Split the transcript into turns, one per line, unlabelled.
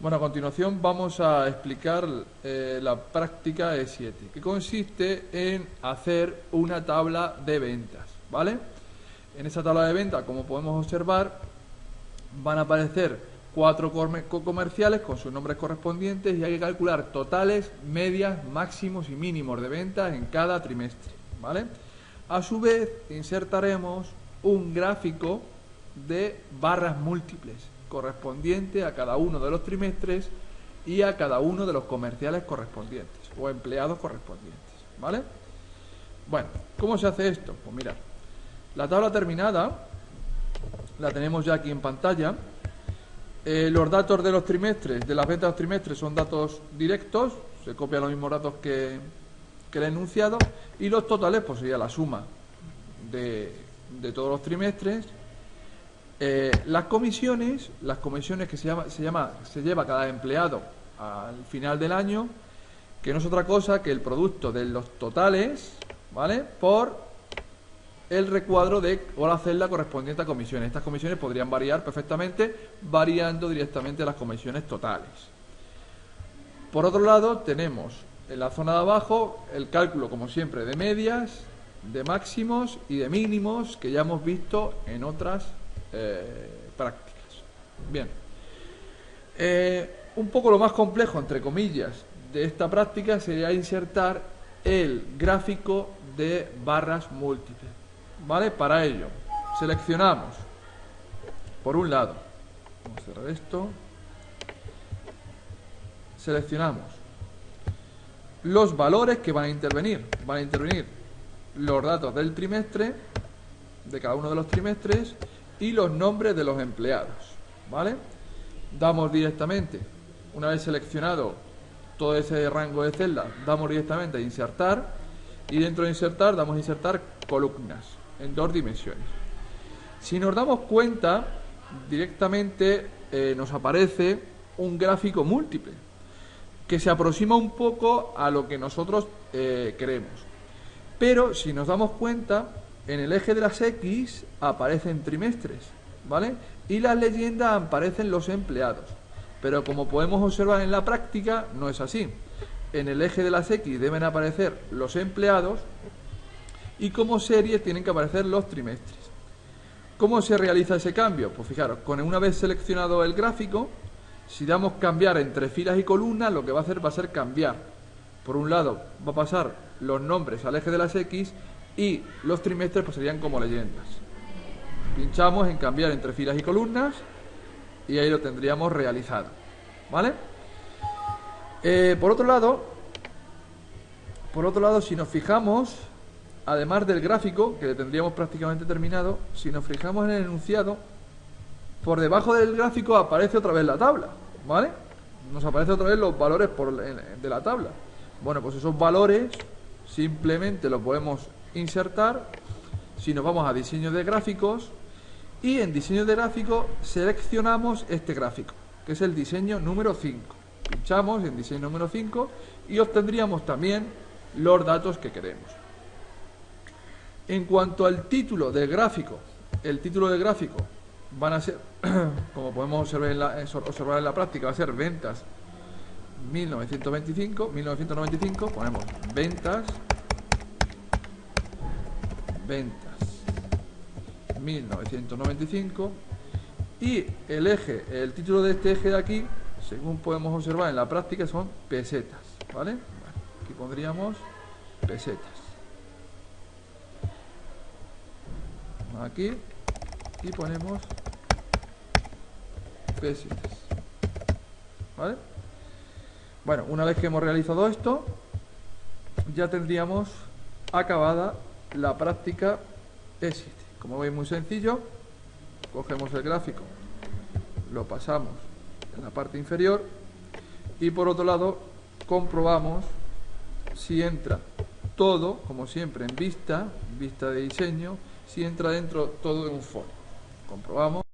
Bueno, a continuación vamos a explicar la práctica E7, que consiste en hacer una tabla de ventas, ¿vale? En esa tabla de ventas, como podemos observar, van a aparecer 4 comerciales con sus nombres correspondientes y hay que calcular totales, medias, máximos y mínimos de ventas en cada trimestre, ¿vale? A su vez, insertaremos un gráfico de barras múltiples correspondiente a cada uno de los trimestres y a cada uno de los comerciales correspondientes o empleados correspondientes, ¿vale? Bueno, ¿cómo se hace esto? Pues mirad, la tabla terminada la tenemos ya aquí en pantalla. Los datos de los trimestres, de las ventas de los trimestres, son datos directos, se copian los mismos datos que el enunciado, y los totales pues sería la suma de todos los trimestres. Las comisiones que se lleva cada empleado al final del año, que no es otra cosa que el producto de los totales, ¿vale?, por el recuadro o la celda correspondiente a comisiones. Estas comisiones podrían variar perfectamente, variando directamente las comisiones totales. Por otro lado, tenemos en la zona de abajo el cálculo, como siempre, de medias, de máximos y de mínimos, que ya hemos visto en otras prácticas. Bien, un poco lo más complejo, entre comillas, de esta práctica sería insertar el gráfico de barras múltiples, ¿vale? Para ello seleccionamos, por un lado, vamos a cerrar esto, seleccionamos los valores que van a intervenir los datos del trimestre, de cada uno de los trimestres, y los nombres de los empleados, ¿vale? Damos directamente, una vez seleccionado todo ese rango de celdas, damos directamente a insertar, y dentro de insertar damos a insertar columnas en 2 dimensiones. Si nos damos cuenta, directamente nos aparece un gráfico múltiple que se aproxima un poco a lo que nosotros queremos, pero si nos damos cuenta, en el eje de las X aparecen trimestres, ¿vale? Y las leyendas aparecen los empleados. Pero como podemos observar en la práctica, no es así. En el eje de las X deben aparecer los empleados y como serie tienen que aparecer los trimestres. ¿Cómo se realiza ese cambio? Pues fijaros, una vez seleccionado el gráfico, si damos cambiar entre filas y columnas, lo que va a ser cambiar. Por un lado, va a pasar los nombres al eje de las X y los trimestres pues serían como leyendas. Pinchamos en cambiar entre filas y columnas y ahí lo tendríamos realizado, ¿vale? Por otro lado, si nos fijamos, además del gráfico, que le tendríamos prácticamente terminado, si nos fijamos en el enunciado, por debajo del gráfico aparece otra vez la tabla, ¿vale? Nos aparecen otra vez los valores de la tabla. Bueno, pues esos valores simplemente los podemos insertar si nos vamos a diseño de gráficos, y en diseño de gráfico seleccionamos este gráfico, que es el diseño número 5. Pinchamos en diseño número 5 y obtendríamos también los datos que queremos. En cuanto al título del gráfico, el título del gráfico van a ser, como podemos observar en la práctica, va a ser ventas 1995, ponemos ventas 1995, y el título de este eje de aquí, según podemos observar en la práctica, son pesetas, ¿vale? Bueno, aquí pondríamos pesetas. Aquí y ponemos pesetas, ¿vale? Bueno, una vez que hemos realizado esto, ya tendríamos acabada la práctica E7. Como veis, muy sencillo. Cogemos el gráfico, lo pasamos en la parte inferior y por otro lado comprobamos si entra todo, como siempre, en vista de diseño, si entra dentro todo de un folio. Comprobamos.